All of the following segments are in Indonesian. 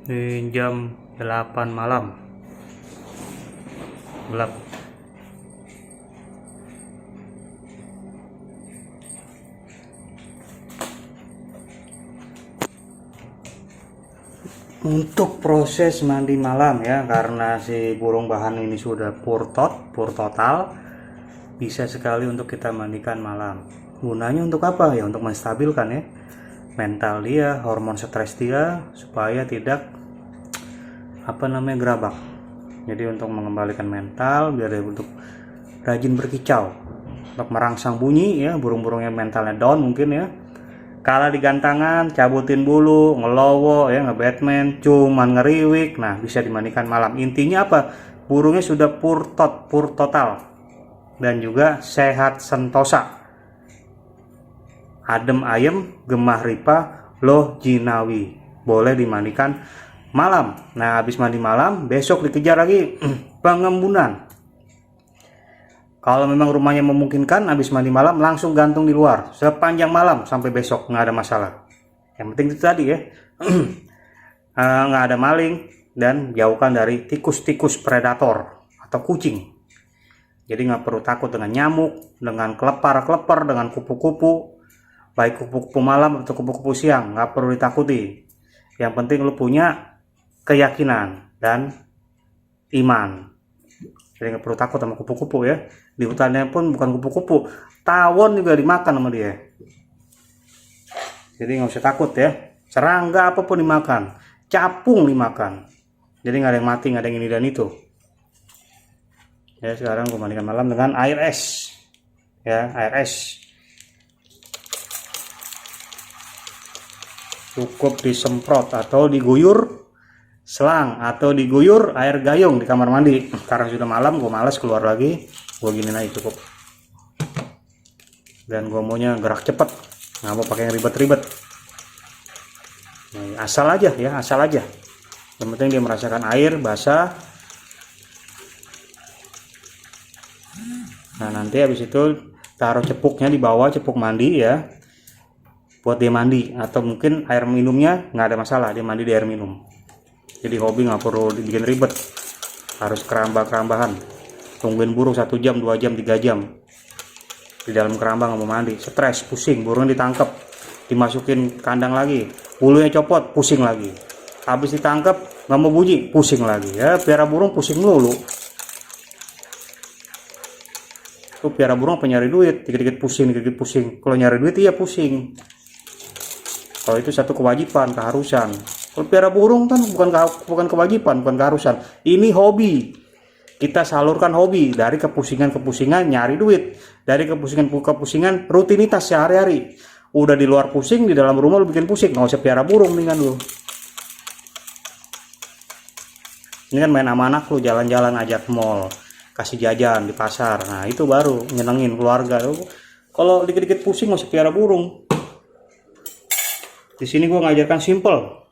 Di jam 8 malam gelap. Untuk proses mandi malam ya, karena si burung bahan ini sudah pur total, bisa sekali untuk kita mandikan malam. Gunanya untuk apa ya? Untuk menstabilkan ya mental dia, hormon stres dia, supaya tidak gerabak. Jadi untuk mengembalikan mental, biar dia untuk rajin berkicau, untuk merangsang bunyi ya, burung-burung yang mentalnya down mungkin ya, kalah di gantangan, cabutin bulu, ngelowo ya, nge-Batman, cuman ngeriwik. Nah, bisa dimandikan malam. Intinya apa? Burungnya sudah pur total dan juga sehat sentosa, adem ayem, gemah ripa, loh jinawi. Boleh dimandikan malam. Nah, habis mandi malam, besok dikejar lagi pengembunan. Kalau memang rumahnya memungkinkan, habis mandi malam langsung gantung di luar sepanjang malam sampai besok, nggak ada masalah. Yang penting itu tadi ya, nggak ada maling dan jauhkan dari tikus-tikus predator atau kucing. Jadi nggak perlu takut dengan nyamuk, dengan kelepar-kelepar, dengan kupu-kupu, baik kupu-kupu malam atau kupu-kupu siang, nggak perlu ditakuti. Yang penting lu punya keyakinan dan iman. Jadi nggak perlu takut sama kupu-kupu ya. Di hutannya pun bukan kupu-kupu, tawon juga dimakan sama dia. Jadi nggak usah takut ya. Serangga apapun dimakan, capung dimakan. Jadi nggak ada yang mati, nggak ada yang ini dan itu. Ya, sekarang gue mandikan malam dengan air es. Ya, air es. Cukup disemprot atau diguyur selang atau diguyur air gayung di kamar mandi. Karena sudah malam, gue malas keluar lagi, gue giniin aja cukup. Dan gue maunya gerak cepet, nggak mau pakai yang ribet-ribet. Nah, asal aja ya, asal aja. Yang penting dia merasakan air basah. Nah, nanti habis itu taruh cepuknya di bawah, cepuk mandi ya, buat dia mandi. Atau mungkin air minumnya nggak ada masalah, dia mandi di air minum. Jadi hobi nggak perlu dibikin ribet, harus kerambah-kerambahan, tungguin burung 1 jam, 2 jam, 3 jam di dalam kerambang nggak mau mandi, stres, pusing, burung ditangkap, dimasukin kandang lagi, bulunya copot, pusing lagi, habis ditangkap nggak mau bunyi, pusing lagi ya. Piara burung pusing dulu. Tuh piara burung apa nyari duit, dikit-dikit pusing, dikit-dikit pusing. Kalau nyari duit iya pusing. Kalau itu satu kewajiban, keharusan. Kalau piara burung kan bukan kewajiban, bukan keharusan. Ini hobi. Kita salurkan hobi dari kepusingan nyari duit, dari kepusingan rutinitas sehari-hari. Udah di luar pusing, di dalam rumah lu bikin pusing. Nggak usah piara burung mendingan lu. Ini kan main sama anak lu, jalan-jalan ajak mall, kasih jajan di pasar. Nah, itu baru nyenengin keluarga. Kalau dikit-dikit pusing nggak usah piara burung. Di sini gua ngajarkan simple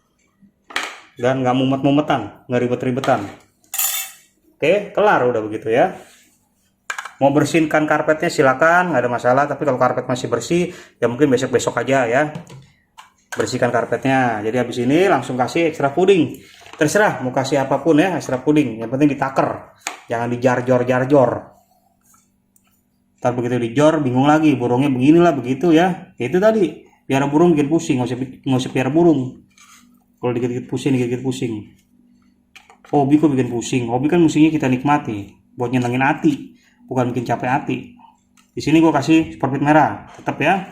dan nggak mumet-mumetan, nggak ribet-ribetan. Oke, kelar udah begitu ya. Mau bersihkan karpetnya silakan, nggak ada masalah. Tapi kalau karpet masih bersih, ya mungkin besok-besok aja ya. Bersihkan karpetnya. Jadi habis ini langsung kasih ekstra puding. Terserah mau kasih apapun ya, ekstra puding. Yang penting ditaker, jangan dijarjor-jarjor. Ntar begitu dijor, bingung lagi, burungnya beginilah begitu ya. Itu tadi, piara burung bikin pusing, nggak usah piara burung. Kalau dikit-dikit pusing, hobi kok bikin pusing. Hobi kan musiknya kita nikmati, buat nyenengin hati, bukan bikin capek hati. Di sini gue kasih superfit merah, tetap ya.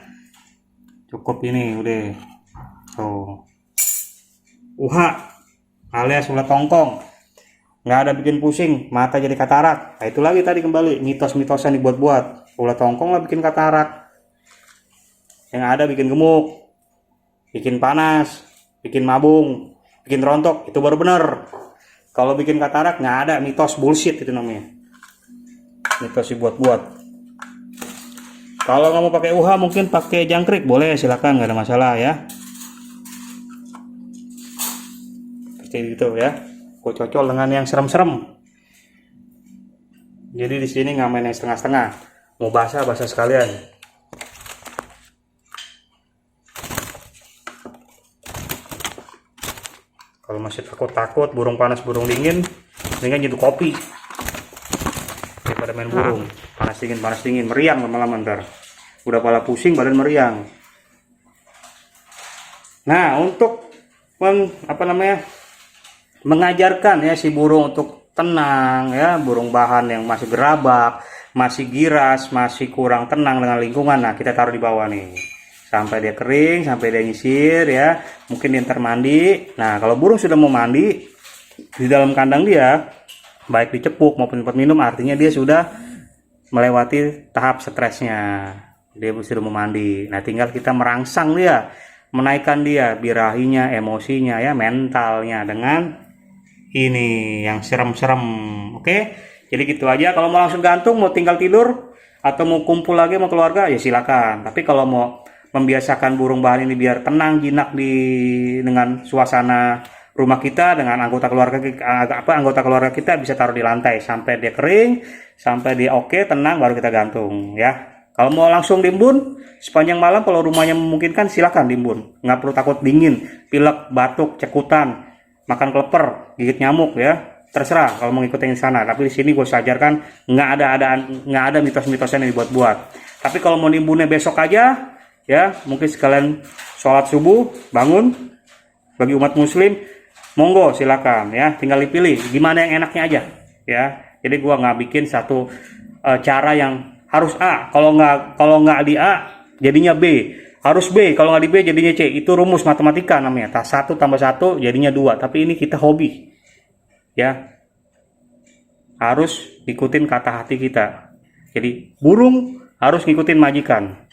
Cukup ini udah. Tuh. Alias ulat tongkong. Nggak ada bikin pusing, mata jadi katarak. Nah, itu lagi tadi kembali mitos-mitosan dibuat-buat. Ulat tongkong lah bikin katarak. Yang ada bikin gemuk, bikin panas, bikin mabung, bikin rontok, itu baru bener. Kalau bikin katarak nggak ada, mitos, bullshit itu namanya. Mitos dibuat-buat. Kalau nggak mau pakai UH mungkin pakai jangkrik, boleh silakan, nggak ada masalah ya. Seperti itu ya. Gue cocok dengan yang serem-serem. Jadi di sini nggak main yang setengah-setengah. Mau basah sekalian. Kalau masih takut-takut burung panas burung dingin, mendingan nyeduh kopi daripada main burung. Panas dingin meriang lama-lama ntar. Udah pala pusing badan meriang. Nah, untuk mengajarkan ya si burung untuk tenang ya, burung bahan yang masih gerabak, masih giras, masih kurang tenang dengan lingkungan. Nah, kita taruh di bawah nih sampai dia kering, sampai dia nyisir ya, mungkin dia ntar mandi. Nah, kalau burung sudah mau mandi di dalam kandang dia, baik dicepuk maupun tempat minum, artinya dia sudah melewati tahap stresnya, dia sudah mau mandi. Nah, tinggal kita merangsang dia, menaikkan dia birahinya, emosinya ya, mentalnya dengan ini yang serem-serem. Oke, jadi gitu aja. Kalau mau langsung gantung, mau tinggal tidur atau mau kumpul lagi sama keluarga ya silakan. Tapi kalau mau membiasakan burung bahan ini biar tenang jinak dengan suasana rumah kita, dengan anggota keluarga kita bisa taruh di lantai sampai dia kering, sampai dia oke, tenang, baru kita gantung ya. Kalau mau langsung dimbun sepanjang malam, kalau rumahnya memungkinkan silakan dimbun, nggak perlu takut dingin, pilek, batuk, cekutan, makan kleper, gigit nyamuk ya, terserah kalau mau ngikutin di sana. Tapi di sini gue sajarkan nggak ada mitos-mitosnya yang dibuat-buat. Tapi kalau mau nimbunnya besok aja ya, mungkin sekalian sholat subuh bangun, bagi umat muslim monggo silakan ya, tinggal dipilih gimana yang enaknya aja ya. Jadi gua nggak bikin satu cara yang harus A, kalau nggak di A jadinya B, harus B, kalau nggak di B jadinya C. Itu rumus matematika namanya, 1 tambah 1 jadinya 2. Tapi ini kita hobi ya, harus ikutin kata hati kita. Jadi burung harus ngikutin majikan,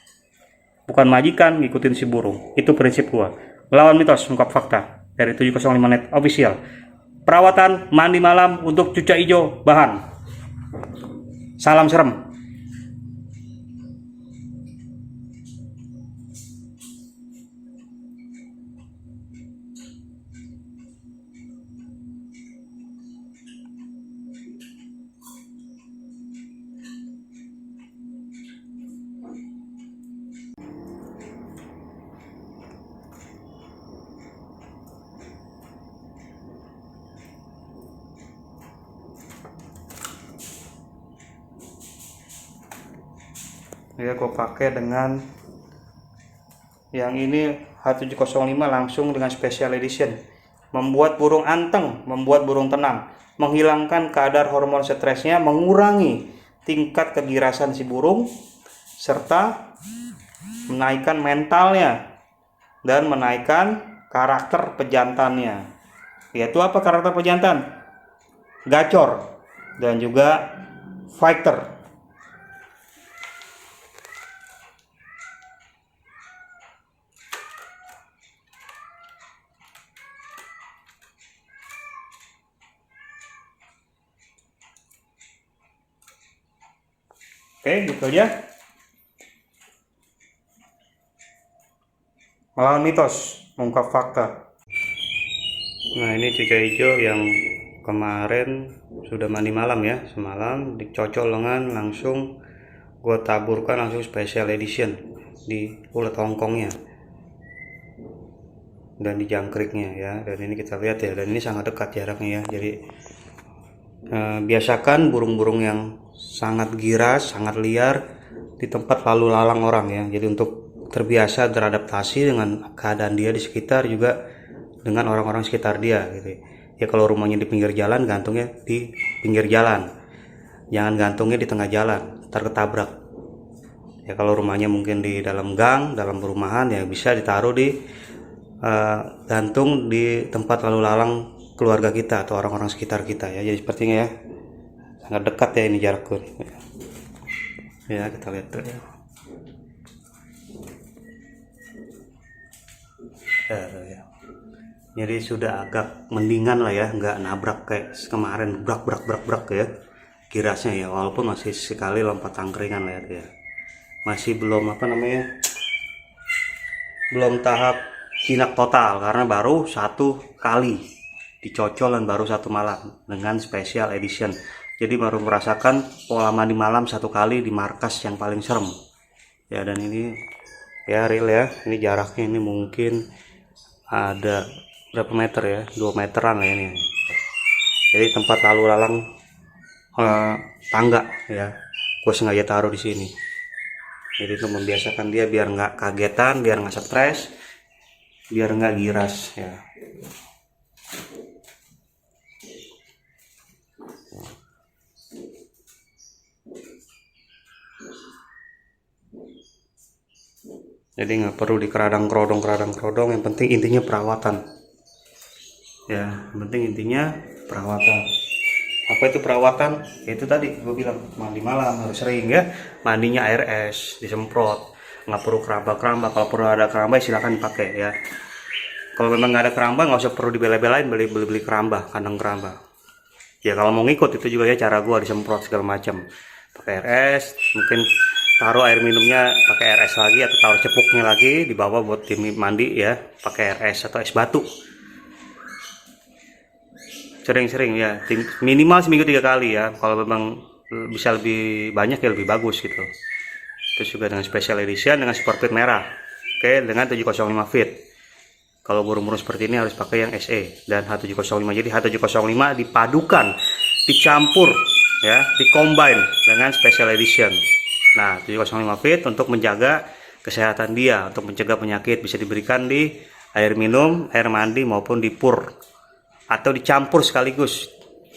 bukan majikan ngikutin si burung. Itu prinsip gua. Melawan mitos, ungkap fakta dari 705 Net Official. Perawatan mandi malam untuk cucak hijau bahan. Salam serem. Ya, gue pakai dengan yang ini H705 langsung dengan special edition. Membuat burung anteng, membuat burung tenang, menghilangkan kadar hormon stresnya, mengurangi tingkat kegirasan si burung, serta menaikkan mentalnya dan menaikkan karakter pejantannya. Yaitu apa karakter pejantan? Gacor dan juga fighter. Oke, gitu aja. Melawan mitos, mengungkap fakta. Nah, ini cucak hijau yang kemarin sudah mandi malam ya, semalam dicocol dengan langsung gue taburkan langsung special edition di ulet hongkongnya dan di jangkriknya ya. Dan ini kita lihat ya, dan ini sangat dekat jaraknya ya. Jadi biasakan burung-burung yang sangat giras, sangat liar di tempat lalu lalang orang ya. Jadi untuk terbiasa beradaptasi dengan keadaan dia di sekitar, juga dengan orang-orang sekitar dia gitu. Ya kalau rumahnya di pinggir jalan, gantungnya di pinggir jalan, jangan gantungnya di tengah jalan, ntar ketabrak. Ya kalau rumahnya mungkin di dalam gang, dalam perumahan, ya bisa ditaruh di gantung di tempat lalu lalang keluarga kita atau orang-orang sekitar kita ya. Jadi sepertinya ya sangat dekat ya ini jarakku ya, kita lihat tuh ya. Jadi sudah agak mendingan lah ya, nggak nabrak kayak kemarin brak ya kirasnya ya, walaupun masih sekali lompat angkringan lah ya, masih belum belum tahap jinak total karena baru 1 kali dicocol dan baru 1 malam dengan special edition. Jadi baru merasakan pola mandi malam 1 kali di markas yang paling serem ya. Dan ini ya real ya, ini jaraknya ini mungkin ada berapa meter ya, 2 meteran lah ini. Jadi tempat lalu lalang tangga ya, gue sengaja taruh di sini. Jadi itu membiasakan dia biar nggak kagetan, biar nggak stres, biar nggak giras ya. Jadi nggak perlu di keradang-kerodong, yang penting intinya perawatan. Ya, yang penting intinya perawatan. Apa itu perawatan? Ya itu tadi gue bilang, mandi malam harus sering ya. Mandinya air es, disemprot. Nggak perlu keramba-keramba. Kalau perlu ada keramba silakan pakai ya. Kalau memang nggak ada keramba nggak usah perlu dibela-belain beli keramba, kandang keramba. Ya kalau mau ngikut itu juga ya cara gue, disemprot segala macam. Pakai air es, mungkin taruh air minumnya pakai air es lagi, atau taruh cepuknya lagi di bawah buat mandi ya, pakai air es atau es batu. Sering-sering ya, minimal seminggu 3 kali ya. Kalau memang bisa lebih banyak ya lebih bagus gitu. Terus juga dengan special edition dengan super feed merah, oke, dengan 705 feet. Kalau burung-burung seperti ini harus pakai yang SE dan H705. Jadi H705 dipadukan, dicampur ya, dicombine dengan special edition. Nah, 705 feet untuk menjaga kesehatan dia, untuk mencegah penyakit, bisa diberikan di air minum, air mandi maupun di pur, atau dicampur sekaligus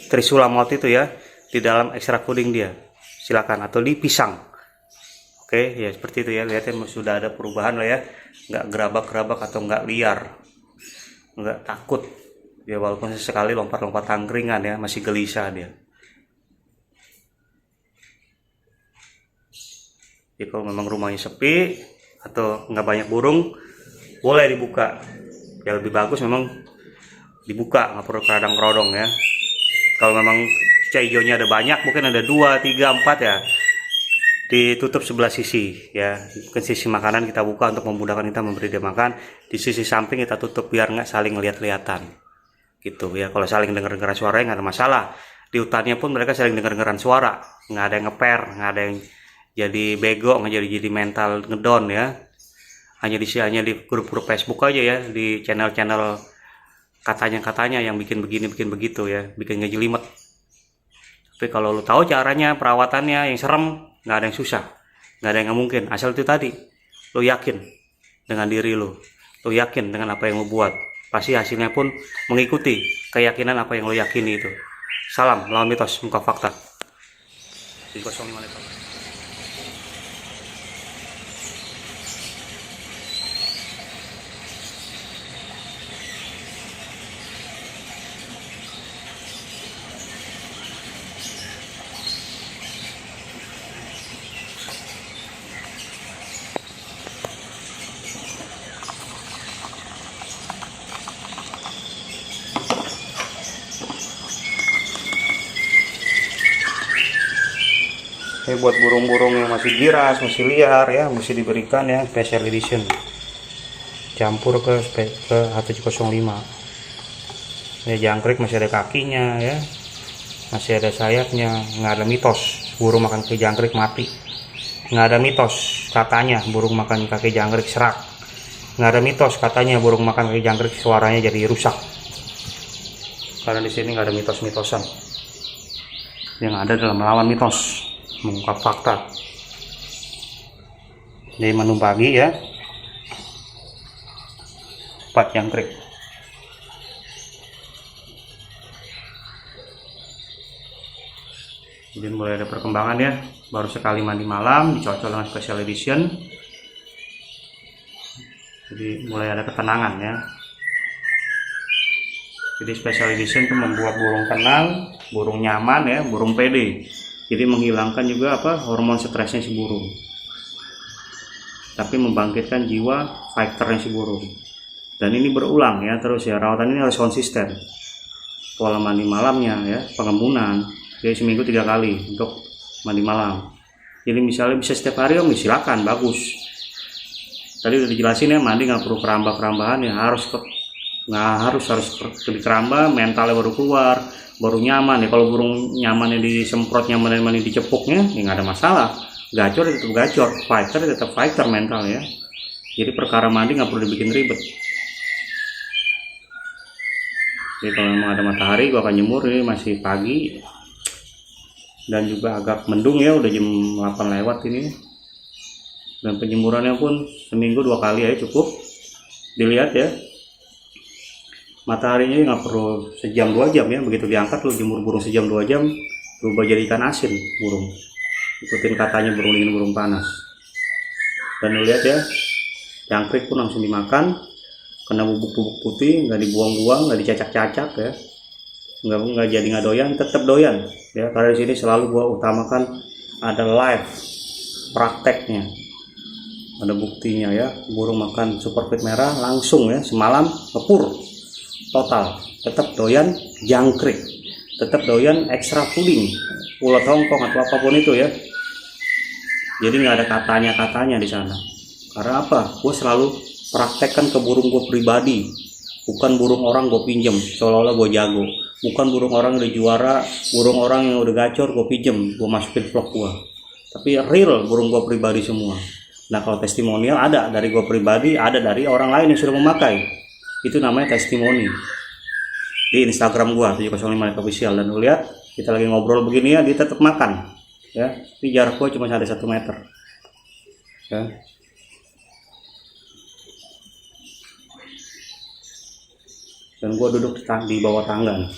Trisula malt itu ya di dalam ekstrak puding dia, silakan, atau di pisang. Oke ya, seperti itu ya. Lihat ya, sudah ada perubahan lah ya, nggak gerabak-gerabak atau nggak liar, nggak takut ya, walaupun sesekali lompat-lompat tangkringan ya, masih gelisah dia. Jadi kalau memang rumahnya sepi atau nggak banyak burung, boleh dibuka. Ya lebih bagus memang dibuka, nggak perlu keradang-kerodong ya. Kalau memang cicak hijaunya ada banyak, mungkin ada 2, 3, 4 ya, ditutup sebelah sisi ya. Mungkin sisi makanan kita buka untuk memudahkan kita memberi dia makan. Di sisi samping kita tutup biar nggak saling lihat-lihatan gitu ya. Kalau saling dengar-dengaran suara nggak ada masalah. Di hutannya pun mereka saling dengar-dengaran suara, nggak ada yang ngeper, nggak ada yang jadi bego, nggak jadi mental ngedon ya. Hanya di grup-grup Facebook aja ya, di channel-channel katanya yang bikin begini bikin begitu ya, bikin ngejelimet. Tapi kalau lu tahu caranya, perawatannya yang serem, nggak ada yang susah, nggak ada yang nggak mungkin. Asal itu tadi lu yakin dengan diri lu yakin dengan apa yang lu buat, pasti hasilnya pun mengikuti keyakinan apa yang lu yakini itu. Salam lawan mitos, muka fakta. 05. Buat burung-burung yang masih giras, masih liar ya, mesti diberikan yang special edition, campur ke H705 ya. Jangkrik masih ada kakinya ya, masih ada sayapnya, nggak ada mitos burung makan kaki jangkrik mati, nggak ada mitos katanya burung makan kaki jangkrik serak, nggak ada mitos katanya burung makan kaki jangkrik suaranya jadi rusak, karena di sini nggak ada mitos-mitosan. Yang ada adalah melawan mitos, mengungkap fakta. Jadi menu pagi ya, 4 jangkrik. Jadi mulai ada perkembangan ya, baru sekali mandi malam, dicocol dengan special edition. Jadi mulai ada ketenangan ya. Jadi special edition itu membuat burung tenang, burung nyaman ya, burung pede. Jadi menghilangkan juga hormon stresnya si burung, tapi membangkitkan jiwa fighternya si burung. Dan ini berulang ya terus ya, rawatan ini harus konsisten. Pola mandi malamnya ya, pengembunan, jadi seminggu 3 kali untuk mandi malam. Jadi misalnya bisa setiap hari, silakan, bagus. Tadi udah dijelasin ya, mandi nggak perlu keramba-kerambahan ya, harus di keramba, mentalnya baru keluar, baru nyaman ya. Kalau burung nyamannya disemprot, nyamannya mandi dicepuknya ya nggak ada masalah. Gacor tetap gacor, fighter tetap fighter mental ya. Jadi perkara mandi nggak perlu dibikin ribet. Jadi kalau memang ada matahari gua akan jemur. Ini masih pagi dan juga agak mendung ya, udah jam 8 lewat ini. Dan penjemurannya pun seminggu 2 kali ya cukup. Dilihat ya, mataharinya nggak perlu sejam 2 jam ya, begitu diangkat lu jemur burung sejam 2 jam berubah jadi ikan asin burung. Ikutin katanya burung dingin burung panas. Dan lu lihat ya, jangkrik pun langsung dimakan, kena bubuk-bubuk putih, nggak dibuang-buang, nggak dicacak-cacak ya, nggak jadi nggak doyan, tetap doyan ya. Karena di sini selalu gua utamakan ada live prakteknya, ada buktinya ya. Burung makan superfeed merah langsung ya, semalam ngepur total, tetap doyan jangkrik, tetap doyan ekstra puding, ulat hongkong atau apapun itu ya. Jadi nggak ada katanya di sana. Karena apa? Gue selalu praktekkan ke burung gue pribadi, bukan burung orang gue pinjem seolah-olah gue jago, bukan burung orang yang udah juara, burung orang yang udah gacor gue pinjem, gue masukin vlog gue. Tapi real burung gue pribadi semua. Nah kalau testimonial ada dari gue pribadi, ada dari orang lain yang sudah memakai. Itu namanya testimoni. Di Instagram gue 705 official, dan lu lihat kita lagi ngobrol begini ya, dia tetap makan. Ya, ini jarak gue cuma ada 1 meter. Ya. Dan gue duduk di bawah tangga nih.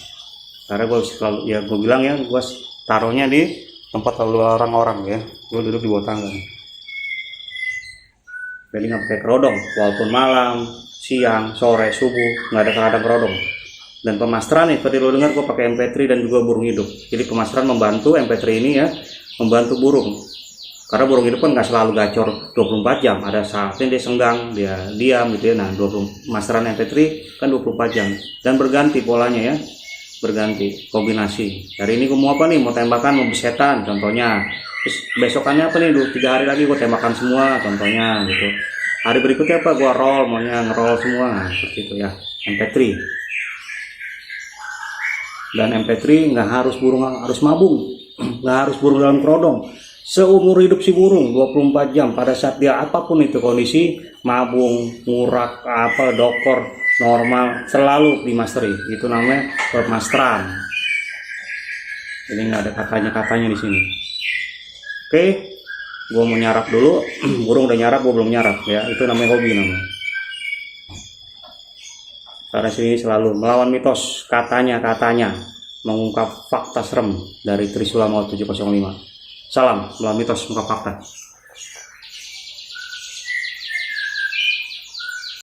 Karena gue selalu ya, gue bilang ya, gue taruhnya di tempat lalu orang-orang ya. Gue duduk di bawah tangga nih. Jadi nggak pakai kerodong, walaupun malam, siang, sore, subuh nggak ada keadaan kerodong. Dan pemasteran nih, seperti lo dengar gue pakai MP3 dan juga burung hidup. Jadi pemasteran membantu MP3 ini ya, membantu burung. Karena burung hidup kan nggak selalu gacor 24 jam. Ada saatnya dia senggang, dia diam gitu ya. Nah, pemasteran MP3 kan 24 jam. Dan berganti polanya ya, berganti, kombinasi. Hari ini gue mau apa nih? Mau tembakan, mau besetan contohnya. Terus besokannya apa nih? 3 hari lagi gue tembakan semua contohnya gitu. Hari berikutnya apa? Gue roll, maunya ngeroll semua. Nah, seperti itu ya, MP3. Dan MP3 nggak harus burung harus mabung, nggak harus burung dalam kerodong. Seumur hidup si burung 24 jam, pada saat dia apapun itu kondisi, mabung, ngurak, apa, dokor, normal, selalu dimasteri. Itu namanya pemasteran. Jadi nggak ada katanya di sini. Oke, gue mau nyarap dulu. Burung udah nyarap, gue belum nyarap ya. Itu namanya hobi namanya. Karena sini selalu melawan mitos, katanya, mengungkap fakta serem dari Trisula Maut 705. Salam melawan mitos, mengungkap fakta.